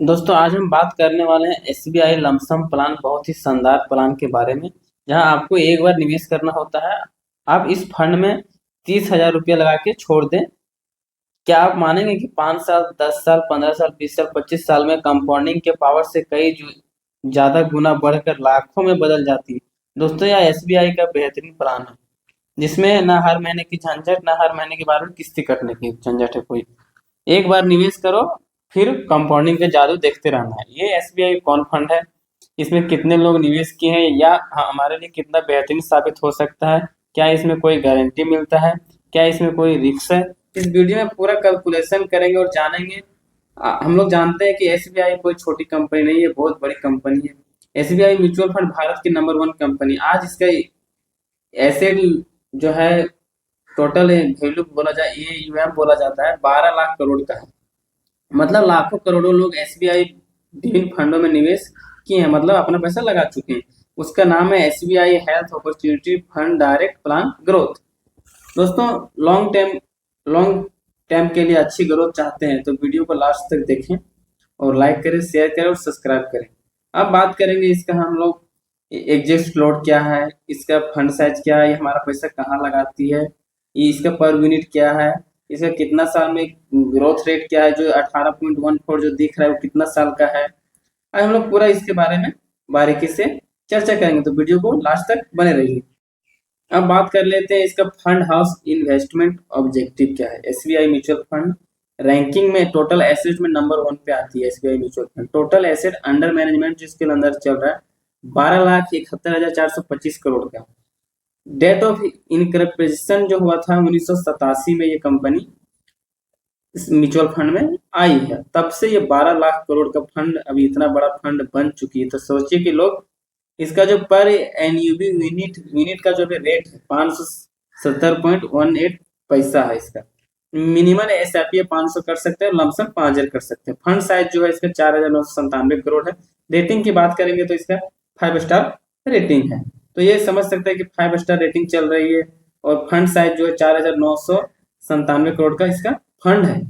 दोस्तों आज हम बात करने वाले हैं एसबीआई लमसम प्लान, बहुत ही शानदार प्लान के बारे में। जहां आपको एक बार निवेश करना होता है। आप इस फंड में 30,000 रुपया लगा के छोड़ दें। क्या आप मानेंगे कि 5 साल, 10 साल, 15 साल, 20 साल, 25 साल में कंपाउंडिंग के पावर से कई ज्यादा गुना बढ़कर लाखों में बदल जाती है। दोस्तों यह एसबीआई का बेहतरीन प्लान है, जिसमें ना हर महीने की झंझट, ना हर महीने के बारे में किस्ती कटने की झंझट है कोई। एक बार निवेश करो, फिर कंपाउंडिंग का जादू देखते रहना है। ये एसबीआई कौन फंड है, इसमें कितने लोग निवेश किए हैं, या हमारे लिए कितना बेहतरीन साबित हो सकता है, क्या इसमें कोई गारंटी मिलता है, क्या इसमें कोई रिस्क है। इस वीडियो में पूरा कैलकुलेशन करेंगे और जानेंगे। हम लोग जानते हैं कि एसबीआई कोई छोटी कंपनी नहीं है, बहुत बड़ी कंपनी है। एसबीआई म्यूचुअल फंड भारत की नंबर 1 कंपनी। आज इसका एसेट जो है, टोटल वैल्यू बोला जाए, ये यूएम बोला जाता है, 12 लाख करोड़ का है। मतलब लाखों करोड़ों लोग एसबीआई विभिन्न फंडों में निवेश किए हैं, मतलब अपना पैसा लगा चुके हैं। उसका नाम है SBI health opportunity fund direct plan growth. दोस्तों, लॉन्ग टर्म के लिए अच्छी ग्रोथ चाहते हैं तो वीडियो को लास्ट तक देखें और लाइक करें, शेयर करें और सब्सक्राइब करें। अब बात करेंगे इसका हम लोग, एग्जिट फ्लोट क्या है, इसका फंड साइज क्या है, ये हमारा पैसा कहाँ लगाती है, ये इसका पर यूनिट क्या है, इसका कितना साल में ग्रोथ रेट क्या है, जो 18.14 जो दिख रहा है वो कितना साल का है। आज हम लोग पूरा इसके बारे में बारीकी से चर्चा करेंगे, तो वीडियो को लास्ट तक बने रहिए। अब बात कर लेते हैं इसका फंड हाउस इन्वेस्टमेंट ऑब्जेक्टिव क्या है। एसबीआई म्यूचुअल फंड रैंकिंग में टोटल एसेट में नंबर 1 पे आती है SBI mutual fund. Total asset under management जिसके अंदर चल रहा है 12,71,425 करोड़ का। डेट ऑफ इनकर्पोरेशन जो हुआ था 1987 में, ये कंपनी इस म्यूचुअल फंड में आई है। तब से ये 12 लाख करोड़ का फंड अभी इतना बड़ा फंड बन चुकी है। तो सोचिए कि लोग इसका जो पर एनयूबी यूनिट का जो रेट है 570.18 पैसा है इसका। मिनिमम एसआईपी 500 कर सकते हैं, लमसम 5,000 कर सकते हैं। फंड साइज जो है इसका 4,997 करोड़ है। रेटिंग की बात करेंगे तो इसका 5 स्टार रेटिंग है। तो ये समझ सकते हैं कि 5 स्टार रेटिंग चल रही है। और फंड साइज जो है 4,997 करोड़ का इसका फंड है।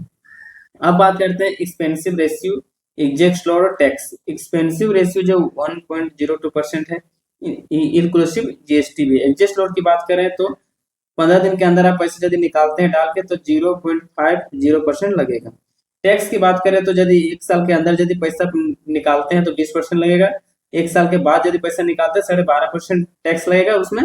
अब बात करते हैं एक्सपेंसिव रेशियो, एग्जैक्ट स्लॉट और टैक्स। एक्सपेंसिव रेशियो जो 1.02% है, इंक्लूसिव जीएसटी भी। एग्जैक्ट स्लॉट की बात करें तो 15 दिन के अंदर आप पैसे यदि निकालते हैं डाल के तो 0.50% लगेगा। टैक्स की बात करें तो यदि 1 साल के अंदर यदि पैसा निकालते हैं तो 20% लगेगा। 1 साल के बाद यदि पैसा निकालते हैं 12.5% टैक्स लगेगा। उसमें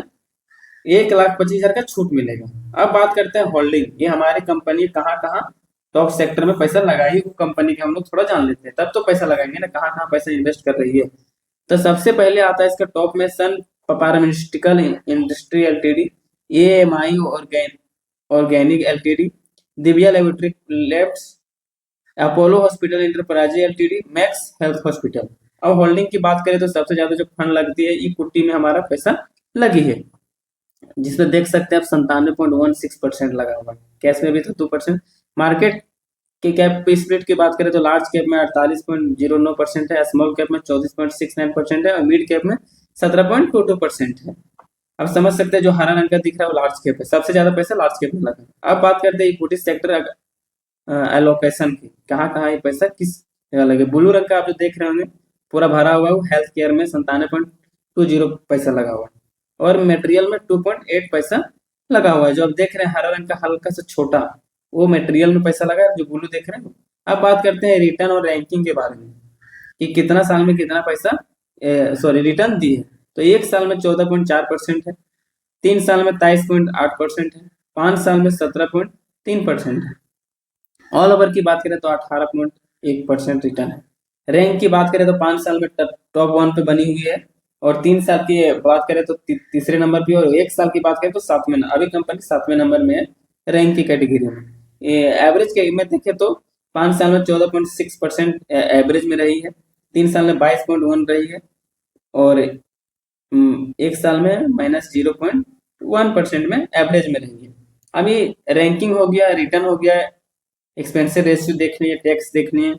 1,25,000 का छूट मिलेगा। अब बात करते हैं होल्डिंग, ये हमारी कंपनी कहाँ कहाँ टॉप सेक्टर में पैसा लगाई, वो कंपनी के हम लोग थोड़ा जान लेते हैं, तब तो पैसा लगाएंगे ना, कहाँ कहाँ पैसा इन्वेस्ट कर रही है। तो सबसे पहले आता है इसका टॉप में Sun pharmaceutical industry LTD, AMI organic LTD, Divya laboratory labs, Apollo hospital enterprise LTD, Max health hospital. अब होल्डिंग की बात करें तो सबसे ज्यादा जो फंड लगती है इक्विटी में हमारा पैसा लगी है, जिसमें देख सकते हैं आप 97.16% लगा हुआ है। कैश में भी 2%। मार्केट के कैप पे स्प्लिट की बात करें तो लार्ज कैप में 48.09% है, स्मॉल कैप में 34.69% है और मिड कैप में 17.22% है। अब समझ सकते हैं जो हरा रंग का दिख रहा है वो लार्ज कैप है, सबसे ज्यादा पैसा लार्ज कैप में लगा है। अब बात करते हैं इक्विटी सेक्टर एलोकेशन की, कहाँ कहाँ ये पैसा किस जगह लगे। ब्लू रंग का आप जो देख रहे होंगे पूरा भरा हुआ है, वो हेल्थ केयर में 97.20 पैसा लगा हुआ है और मटेरियल में 2.8 पैसा लगा हुआ है। जो आप देख रहे हैं हरा रंग का हल्का सा छोटा, वो मटेरियल में पैसा लगा है, जो ब्लू देख रहे हैं। अब बात करते हैं रिटर्न और रैंकिंग के बारे में कि कितना साल में कितना पैसा रिटर्न दी है। तो 1 साल में 14.4% है, 3 साल में 23.8% है, 5 साल में 17.3% है। ऑल ओवर की बात करें तो 18.1% रिटर्न है। रैंक की बात करें तो 5 साल में टॉप 1 पे बनी हुई है और 3 साल की बात करें तो तीसरे नंबर पे, और 1 साल की बात करें तो 7वें, अभी कंपनी 7वें नंबर में है रैंक की कैटेगरी में। एवरेज के में देखें तो 5 साल में 14.6% एवरेज में रही है, 3 साल में 22.1 रही है और 1 साल में -0.1% में एवरेज में रही है। अभी रैंकिंग हो गया, रिटर्न हो गया, एक्सपेंसिव रेशियो देखनी है, टैक्स देखनी है।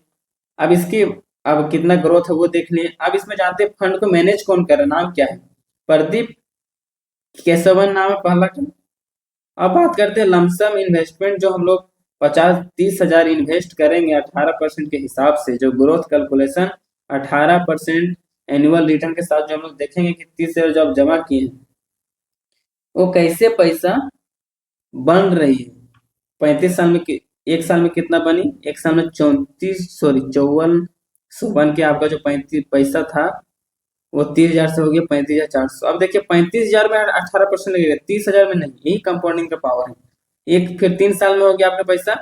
अब इसकी अब कितना ग्रोथ है वो देखनी है। अब इसमें जानते हैं फंड को मैनेज कौन कर रहा है, नाम क्या है, प्रदीप केशवन नाम है पहला का। अब बात करते हैं लमसम इन्वेस्टमेंट, जो हम लोग 30,000 इन्वेस्ट करेंगे 18% के हिसाब से, जो ग्रोथ कैलकुलेशन 18% एनुअल रिटर्न के साथ जो हम लोग देखेंगे कि 30,000 जो आप जमा किए हैं वो कैसे पैसा बन रही है। 35 साल में एक साल में कितना बनी, एक साल में 54 के आपका जो 35 पैसा था वो 30,000 से हो गया 35,400। अब देखिए 35,000 में 18% लगेगा, 30,000 में नहीं, यही कंपाउंडिंग का पावर है। एक फिर 3 साल में हो गया आपका पैसा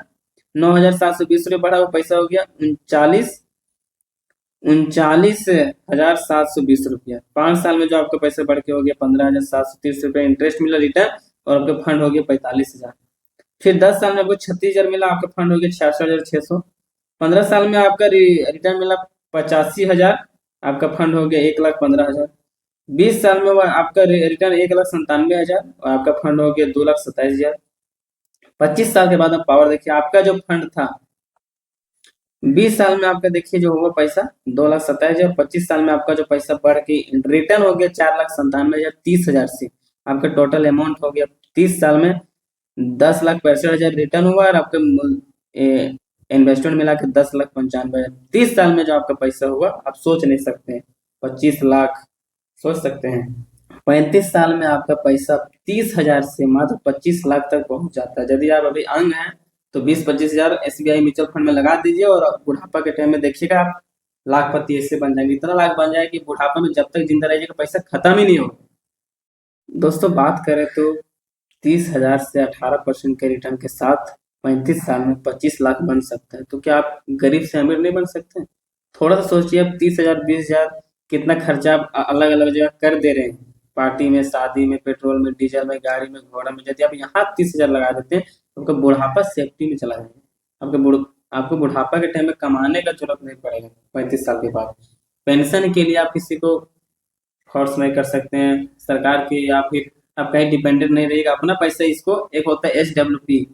9,720 रुपये बढ़ा, वो पैसा हो गया 39,720 रुपया। 5 साल में जो आपका पैसा बढ़ के हो गया 15,730 रुपये इंटरेस्ट मिला रिटर्न, और आपका फंड हो गया 45,000। फिर 10 साल में आपको 36,000 मिला, आपका फंड हो गया 66,600। 15 साल में आपका रिटर्न मिला 85,000, आपका फंड हो गया 1,15,000। 20 साल में आपका रिटर्न 1,97,000 और आपका फंड हो गया 2,27,000। 25 साल के बाद आप पावर देखिए, आपका जो फंड था 20 साल में आपका देखिए जो हुआ पैसा 2,27,000, 25 साल में आपका जो पैसा बढ़ के रिटर्न हो गया 4,97,000, 30,000 से आपका टोटल अमाउंट हो गया 30 साल में 10,65,000 रिटर्न हुआ, और आपके इन्वेस्टमेंट मिला के 10,95,000। 30 साल में जो आपका पैसा हुआ आप सोच नहीं सकते हैं, 25 लाख सोच सकते हैं। 35 साल में आपका पैसा 30,000 से मात्र 25 लाख तक पहुंच जाता है। यदि आप अभी अंग हैं तो 20-25,000 SBI म्यूचुअल फंड में लगा दीजिए, और बुढ़ापा के टाइम में देखिएगा आप लाखपति ऐसे बन जाएंगे, इतना लाख बन जाए कि बुढ़ापा में जब तक जिंदा रहिएगा पैसा खत्म ही नहीं होगा। दोस्तों बात करें तो 30,000 से 18% के रिटर्न के साथ 35 साल में 25 लाख बन सकता है, तो क्या आप गरीब से अमीर नहीं बन सकते? थोड़ा सा सोचिए, अब 30,000 20,000 कितना खर्चा आप अलग अलग जगह कर दे रहे हैं, पार्टी में, शादी में, पेट्रोल में, डीजल में, गाड़ी में, घोड़ा में। यदि आप यहाँ 30,000 लगा देते हैं तो आपका बुढ़ापा सेफ्टी में चला जाएगा। आपको बुढ़ापा के टाइम में कमाने का जरूरत नहीं पड़ेगा। 35 साल के बाद पेंशन के लिए आप किसी को फोर्स नहीं कर सकते हैं, सरकार की, या फिर आप कहीं डिपेंडेंट नहीं रहिएगा। अपना पैसा, इसको एक होता है SWP,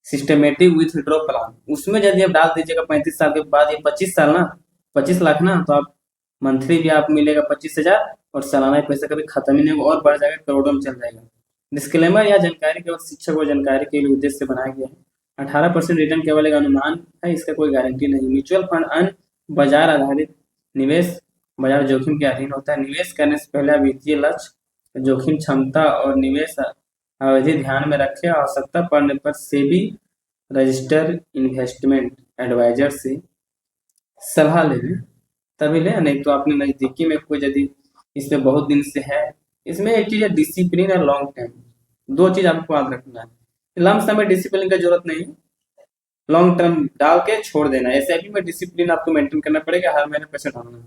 सिस्टमेटिक विथड्रॉ प्लान, उसमें यदि आप डाल दीजिएगा 35 साल के बाद, ये 25 साल ना, 25 लाख ना, तो आप मंथली भी आप मिलेगा 25,000, और सालाना पैसा कभी खत्म ही नहीं होगा, और बढ़ जाएगा, करोड़ों में चल जाएगा। डिस्क्लेमर या जानकारी केवल शिक्षक व जानकारी के लिए उद्देश्य से बनाया गया है। 18% रिटर्न केवल एक अनुमान है, इसका कोई गारंटी नहीं। म्यूचुअल फंड अन्य बाजार आधारित निवेश बाजार जोखिम के अधीन होता है। निवेश करने से पहले वित्तीय लक्ष्य, जोखिम क्षमता और निवेश अवधि ध्यान में रखें। आवश्यकता पड़ने पर सेबी रजिस्टर्ड इन्वेस्टमेंट एडवाइजर से सलाह ले लें, तभी ले, नहीं तो आपने नजदीकी में कोई यदि इसमें बहुत दिन से है। इसमें एक चीज है डिसिप्लिन और लॉन्ग टर्म, दो चीज आपको याद रखना है। लंप सम में डिसिप्लिन की जरूरत नहीं है, लॉन्ग टर्म डाल के छोड़ देना। SIP में डिसिप्लिन आपको मेंटेन करना पड़ेगा, हर महीने पैसा डालना है।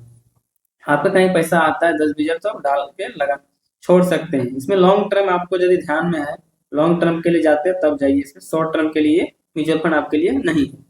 आपका कहीं पैसा आता है 10-20 तो आप डाल के लगा छोड़ सकते हैं। इसमें लॉन्ग टर्म आपको यदि ध्यान में है, लॉन्ग टर्म के लिए जाते हैं तब जाइए, इसमें शॉर्ट टर्म के लिए म्यूचुअल फंड आपके लिए नहीं है।